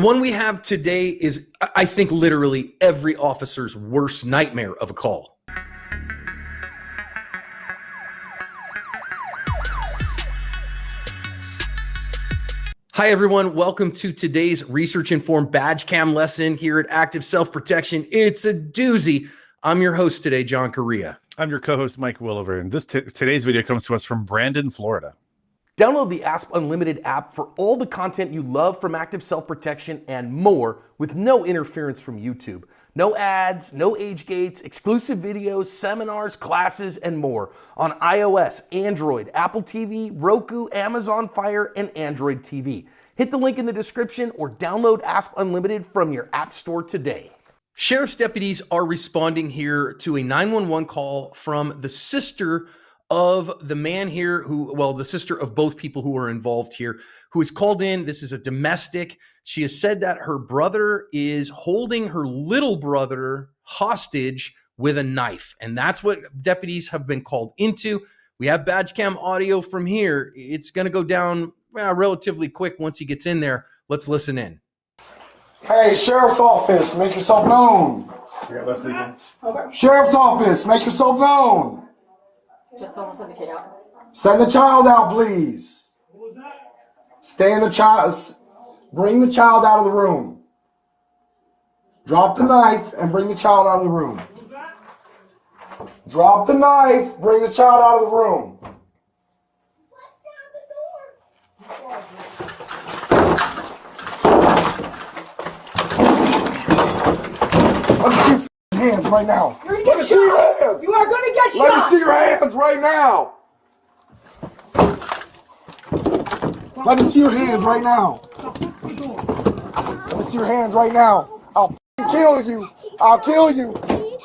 The one we have today is, I think, literally every officer's worst nightmare of a call. Hi, everyone. Welcome to today's research-informed badge cam lesson here at Active Self-Protection. It's a doozy. I'm your host today, John Correa. I'm your co-host, Mike Williver, and today's video comes to us from Brandon, Florida. Download the ASP Unlimited app for all the content you love from Active Self-Protection and more with no interference from YouTube. No ads, no age gates, exclusive videos, seminars, classes, and more on iOS, Android, Apple TV, Roku, Amazon Fire, and Android TV. Hit the link in the description or download ASP Unlimited from your app store today. Sheriff's deputies are responding here to a 911 call from the sister of the man here who, well, the sister of both people who are involved here, who is called in. This is a domestic. She has said that her brother is holding her little brother hostage with a knife. And that's what deputies have been called into. We have badge cam audio from here. It's going to go down relatively quick once he gets in there. Let's listen in. Hey, Sheriff's Office, make yourself known. Yeah, let's see. Sheriff's Office, make yourself known. Just almost send the kid out. Send the child out, please. Stay in the child. Bring the child out of the room. Drop the knife and bring the child out of the room. Drop the knife, bring the child out of the room. Let me see your hands right now. You're gonna Let get me see your hands. You are going to get Let shot. me see your hands right now. Let me see your hands right now. Let me see your hands right now. I'll kill you. I'll kill you.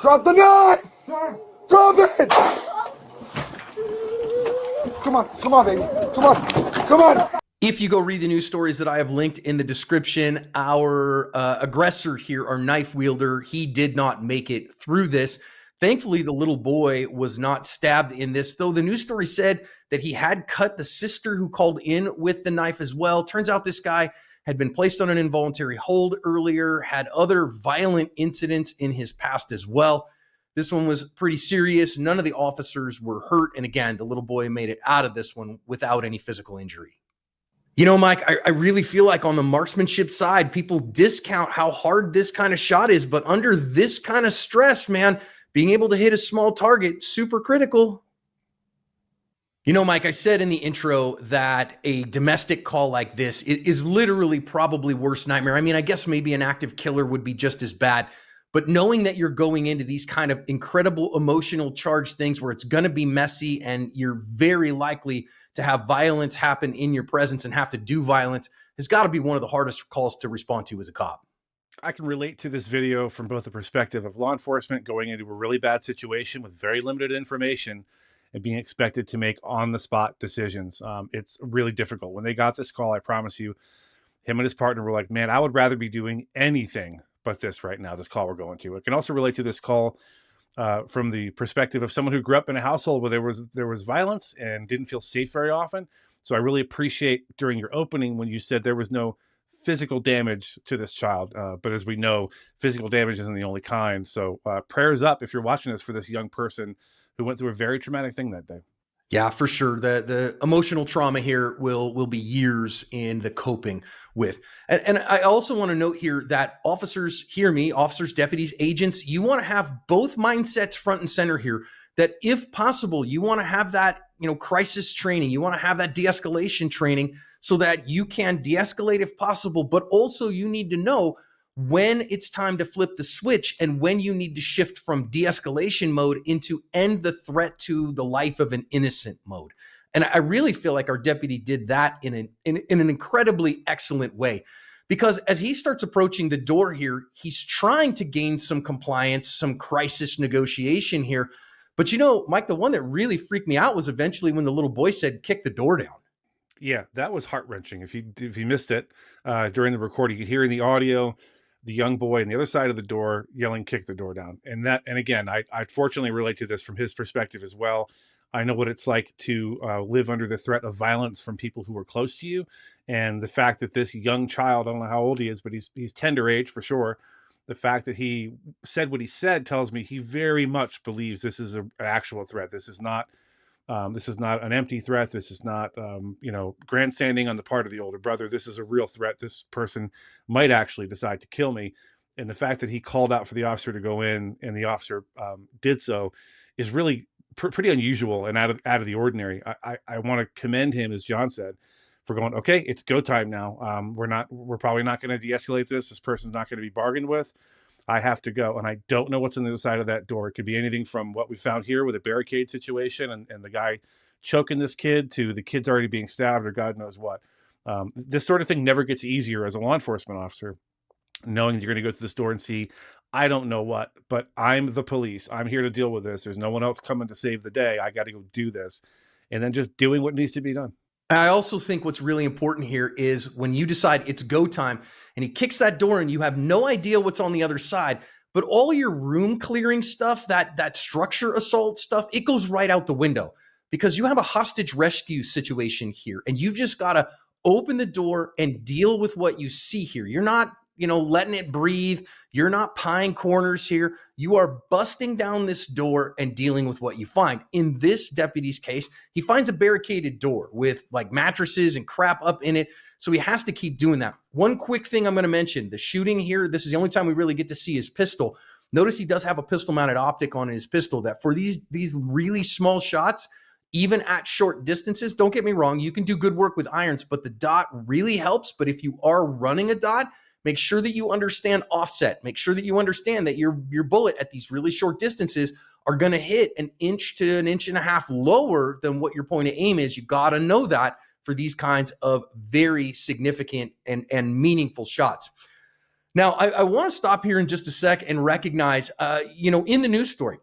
Drop the knife. Drop it. Come on, baby. Come on. If you go read the news stories that I have linked in the description, our aggressor here, our knife wielder, he did not make it through this. Thankfully, the little boy was not stabbed in this, though the news story said that he had cut the sister who called in with the knife as well. Turns out this guy had been placed on an involuntary hold earlier, had other violent incidents in his past as well. This one was pretty serious. None of the officers were hurt. And again, the little boy made it out of this one without any physical injury. You know, Mike, I really feel like on the marksmanship side, people discount how hard this kind of shot is, but under this kind of stress, man, being able to hit a small target, super critical. You know, Mike, I said in the intro that a domestic call like this is literally probably worst nightmare. I mean, I guess maybe an active killer would be just as bad, but knowing that you're going into these kind of incredible emotional charged things where it's going to be messy and you're very likely to have violence happen in your presence and have to do violence has got to be one of the hardest calls to respond to as a cop. I can relate to this video from both the perspective of law enforcement going into a really bad situation with very limited information and being expected to make on-the-spot decisions. It's really difficult. When they got this call, I promise you, him and his partner were like, man, I would rather be doing anything but this right now, this call we're going to. I can also relate to this call from the perspective of someone who grew up in a household where there was violence and didn't feel safe very often. So I really appreciate during your opening when you said there was no physical damage to this child. But as we know, physical damage isn't the only kind. So prayers up if you're watching this for this young person who went through a very traumatic thing that day. Yeah, for sure. The emotional trauma here will be years in the coping with. And I also want to note here that officers, hear me, officers, deputies, agents, you want to have both mindsets front and center here, that if possible, you want to have that, crisis training. You want to have that de-escalation training so that you can de-escalate if possible, but also you need to know when it's time to flip the switch and when you need to shift from de-escalation mode into end the threat to the life of an innocent mode. And I really feel like our deputy did that in an incredibly excellent way, because as he starts approaching the door here, he's trying to gain some compliance, some crisis negotiation here. But Mike, the one that really freaked me out was eventually when the little boy said, kick the door down. Yeah, that was heart-wrenching. If you missed it during the recording, you could hear in the audio the young boy on the other side of the door yelling, kick the door down. And again, I fortunately relate to this from his perspective as well. I know what it's like to live under the threat of violence from people who are close to you. And the fact that this young child, I don't know how old he is, but he's tender age for sure. The fact that he said what he said tells me he very much believes this is an actual threat. This is not an empty threat. This is not, grandstanding on the part of the older brother. This is a real threat. This person might actually decide to kill me. And the fact that he called out for the officer to go in and the officer did so is really pretty unusual and out of the ordinary. I want to commend him, as John said, for going, okay, it's go time now. We're probably not going to de-escalate this. This person's not going to be bargained with. I have to go. And I don't know what's on the other side of that door. It could be anything from what we found here with a barricade situation and the guy choking this kid to the kid's already being stabbed or God knows what. This sort of thing never gets easier as a law enforcement officer, knowing that you're going to go to the store and see, I don't know what, but I'm the police. I'm here to deal with this. There's no one else coming to save the day. I got to go do this. And then just doing what needs to be done. I also think what's really important here is when you decide it's go time and he kicks that door and you have no idea what's on the other side, but all your room clearing stuff, that structure assault stuff, it goes right out the window because you have a hostage rescue situation here and you've just got to open the door and deal with what you see here. You're not, letting it breathe. You're not pieing corners here. You are busting down this door and dealing with what you find. In this deputy's case, he finds a barricaded door with like mattresses and crap up in it. So he has to keep doing that. One quick thing I'm going to mention, the shooting here, this is the only time we really get to see his pistol. Notice he does have a pistol mounted optic on his pistol that for these really small shots, even at short distances, don't get me wrong, you can do good work with irons, but the dot really helps. But if you are running a dot, make sure that you understand offset. Make sure that you understand that your bullet at these really short distances are going to hit an inch to an inch and a half lower than what your point of aim is. You got to know that for these kinds of very significant and meaningful shots. Now, I want to stop here in just a sec and recognize, in the news story,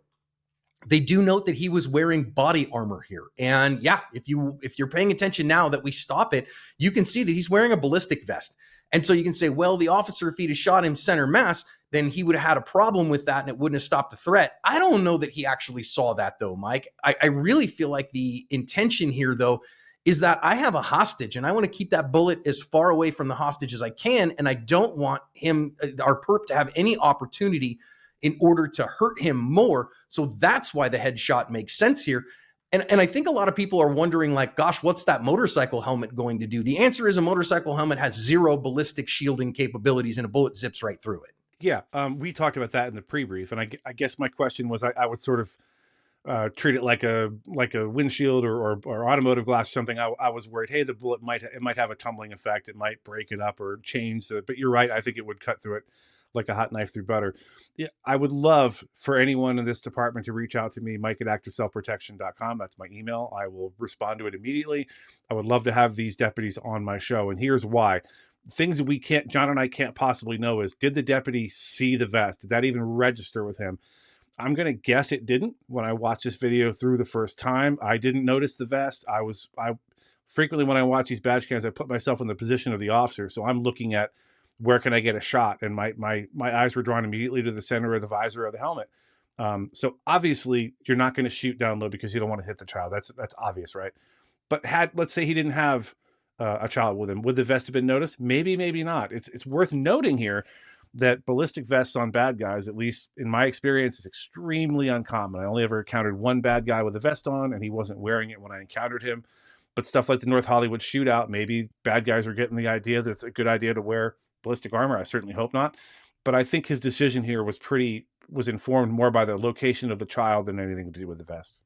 they do note that he was wearing body armor here. And yeah, if you're paying attention now that we stop it, you can see that he's wearing a ballistic vest. And so you can say, well, the officer, if he'd have shot him center mass, then he would have had a problem with that and it wouldn't have stopped the threat. I don't know that he actually saw that though, Mike. I really feel like the intention here though is that I have a hostage and I want to keep that bullet as far away from the hostage as I can. And I don't want him, our perp, to have any opportunity in order to hurt him more. So that's why the headshot makes sense here. And I think a lot of people are wondering, like, gosh, what's that motorcycle helmet going to do? The answer is a motorcycle helmet has zero ballistic shielding capabilities and a bullet zips right through it. Yeah, we talked about that in the pre-brief. And I guess my question was I would sort of treat it like a windshield or automotive glass or something. I was worried, hey, the bullet might have a tumbling effect. It might break it up or change but you're right. I think it would cut through it like a hot knife through butter. Yeah, I would love for anyone in this department to reach out to me, Mike@activeselfprotection.com. That's my email. I will respond to it immediately. I would love to have these deputies on my show. And here's why. Things that John and I can't possibly know is, did the deputy see the vest? Did that even register with him? I'm going to guess it didn't. When I watched this video through the first time, I didn't notice the vest. I frequently, when I watch these badge cams, I put myself in the position of the officer. So I'm looking at, where can I get a shot? And my eyes were drawn immediately to the center of the visor of the helmet. So obviously you're not going to shoot down low because you don't want to hit the child. That's obvious, right? But let's say he didn't have a child with him, would the vest have been noticed? Maybe, maybe not. It's worth noting here that ballistic vests on bad guys, at least in my experience, is extremely uncommon. I only ever encountered one bad guy with a vest on, and he wasn't wearing it when I encountered him. But stuff like the North Hollywood shootout, maybe bad guys are getting the idea that it's a good idea to wear ballistic armor. I certainly hope not. But I think his decision here was informed more by the location of the child than anything to do with the vest.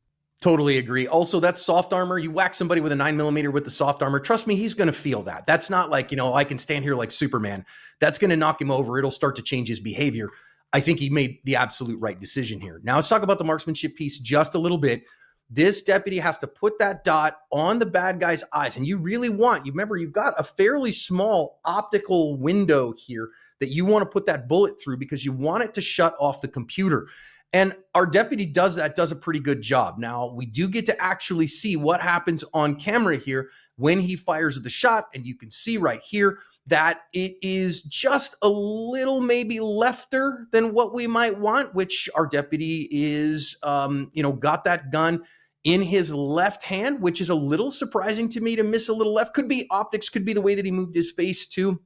Totally agree. Also, that's soft armor. You whack somebody with a 9mm with the soft armor. Trust me, he's going to feel that. That's not like, I can stand here like Superman. That's going to knock him over. It'll start to change his behavior. I think he made the absolute right decision here. Now let's talk about the marksmanship piece just a little bit. This deputy has to put that dot on the bad guy's eyes. And you remember, you've got a fairly small optical window here that you want to put that bullet through because you want it to shut off the computer. And our deputy does a pretty good job. Now, we do get to actually see what happens on camera here when he fires the shot. And you can see right here that it is just a little maybe lefter than what we might want, which our deputy is, got that gun in his left hand, which is a little surprising to me to miss a little left. Could be optics, could be the way that he moved his face too.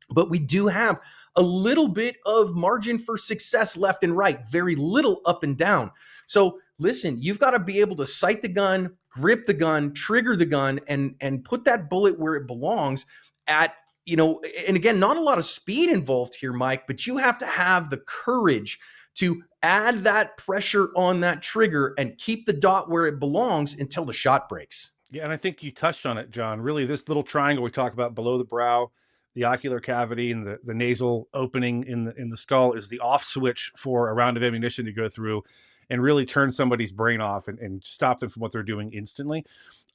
But we do have a little bit of margin for success left and right, very little up and down. So listen, you've got to be able to sight the gun, grip the gun, trigger the gun, and put that bullet where it belongs at, and again, not a lot of speed involved here, Mike, but you have to have the courage to add that pressure on that trigger and keep the dot where it belongs until the shot breaks. Yeah, and I think you touched on it, John. Really, this little triangle we talk about below the brow, the ocular cavity, and the nasal opening in the skull is the off switch for a round of ammunition to go through and really turn somebody's brain off and stop them from what they're doing instantly.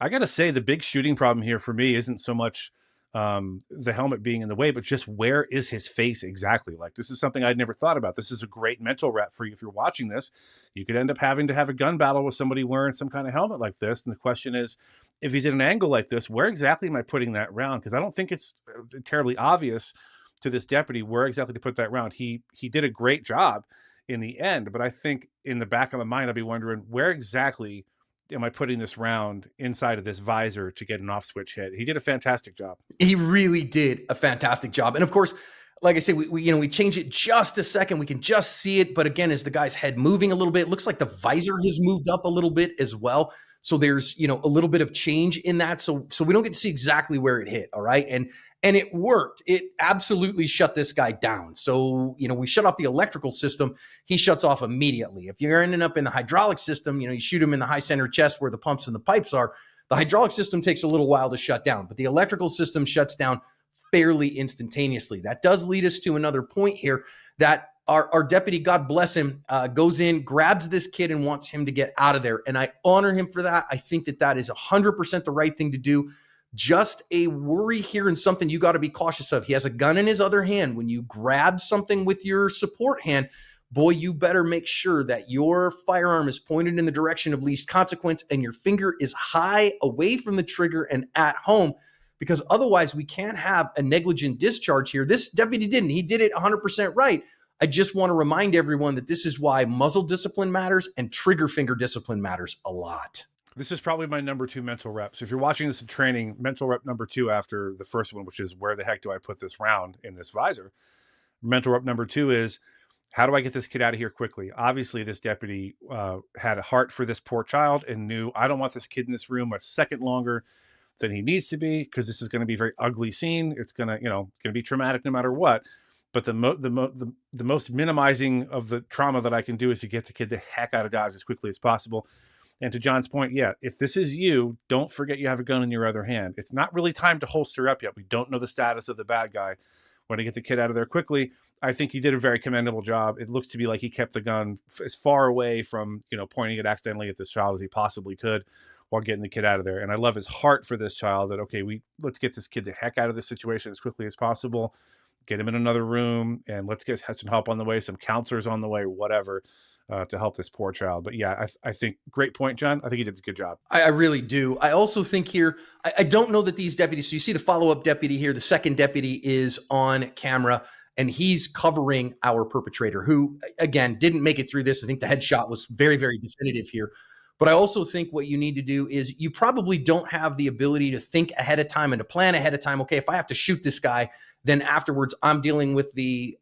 I got to say, the big shooting problem here for me isn't so much the helmet being in the way, but just where is his face exactly? Like, this is something I'd never thought about. This is a great mental rep for you. If you're watching this, you could end up having to have a gun battle with somebody wearing some kind of helmet like this. And the question is, if he's at an angle like this, where exactly am I putting that round? Because I don't think it's terribly obvious to this deputy where exactly to put that round. He did a great job in the end, but I think in the back of my mind, I'll be wondering, where exactly am I putting this round inside of this visor to get an off switch hit? He did a fantastic job. He really did a fantastic job. And of course, like I said, we change it just a second. We can just see it. But again, as the guy's head moving a little bit, it looks like the visor has moved up a little bit as well. So there's, a little bit of change in that. So we don't get to see exactly where it hit. All right. And it worked. It absolutely shut this guy down. So, we shut off the electrical system. He shuts off immediately. If you're ending up in the hydraulic system, you shoot him in the high center chest where the pumps and the pipes are. The hydraulic system takes a little while to shut down, but the electrical system shuts down fairly instantaneously. That does lead us to another point here that our deputy, God bless him, goes in, grabs this kid and wants him to get out of there. And I honor him for that. I think that is 100% the right thing to do. Just a worry here and something you got to be cautious of. He has a gun in his other hand. When you grab something with your support hand, boy, you better make sure that your firearm is pointed in the direction of least consequence and your finger is high away from the trigger and at home, because otherwise we can't have a negligent discharge here. This deputy didn't. He did it 100% right. I just want to remind everyone that this is why muzzle discipline matters and trigger finger discipline matters a lot. This is probably my number 2 mental rep. So if you're watching this in training, mental rep number 2 after the first one, which is where the heck do I put this round in this visor? Mental rep number 2 is, how do I get this kid out of here quickly? Obviously, this deputy had a heart for this poor child and knew, I don't want this kid in this room a second longer than he needs to be, because this is going to be a very ugly scene. It's going to be traumatic no matter what. But the most minimizing of the trauma that I can do is to get the kid the heck out of Dodge as quickly as possible. And to John's point, yeah, if this is you, don't forget you have a gun in your other hand. It's not really time to holster up yet. We don't know the status of the bad guy. When to get the kid out of there quickly, I think he did a very commendable job. It looks to be like he kept the gun as far away from, pointing it accidentally at this child as he possibly could while getting the kid out of there. And I love his heart for this child that, okay, let's get this kid the heck out of this situation as quickly as possible. Get him in another room, and let's have some help on the way, some counselors on the way, whatever, to help this poor child. But yeah, I think great point, John. I think he did a good job. I really do. I also think here, I don't know that these deputies, so you see the follow-up deputy here, the second deputy is on camera, and he's covering our perpetrator, who, again, didn't make it through this. I think the headshot was very, very definitive here. But I also think what you need to do is, you probably don't have the ability to think ahead of time and to plan ahead of time. Okay, if I have to shoot this guy, then afterwards I'm dealing with the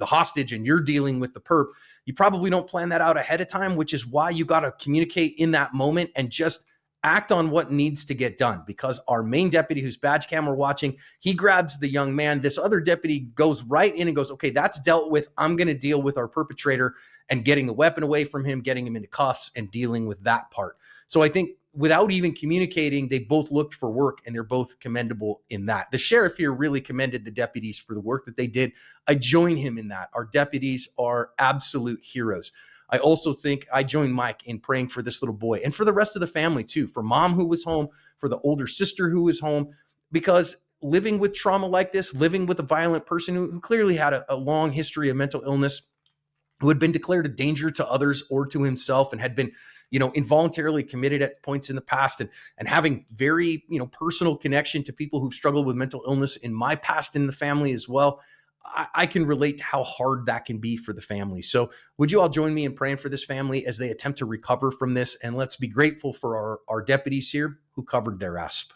hostage and you're dealing with the perp. You probably don't plan that out ahead of time, which is why you got to communicate in that moment and just act on what needs to get done. Because our main deputy, who's badge cam we're watching, he grabs the young man. This other deputy goes right in and goes, okay, that's dealt with. I'm going to deal with our perpetrator and getting the weapon away from him, getting him into cuffs and dealing with that part. So I think without even communicating, they both looked for work, and they're both commendable in that. The sheriff here really commended the deputies for the work that they did. I join him in that. Our deputies are absolute heroes. I also think I join Mike in praying for this little boy and for the rest of the family too, for mom who was home, for the older sister who was home, because living with trauma like this, living with a violent person who clearly had a long history of mental illness, who had been declared a danger to others or to himself and had been, involuntarily committed at points in the past, and having very, personal connection to people who've struggled with mental illness in my past in the family as well. I can relate to how hard that can be for the family. So would you all join me in praying for this family as they attempt to recover from this? And let's be grateful for our deputies here who covered their ass.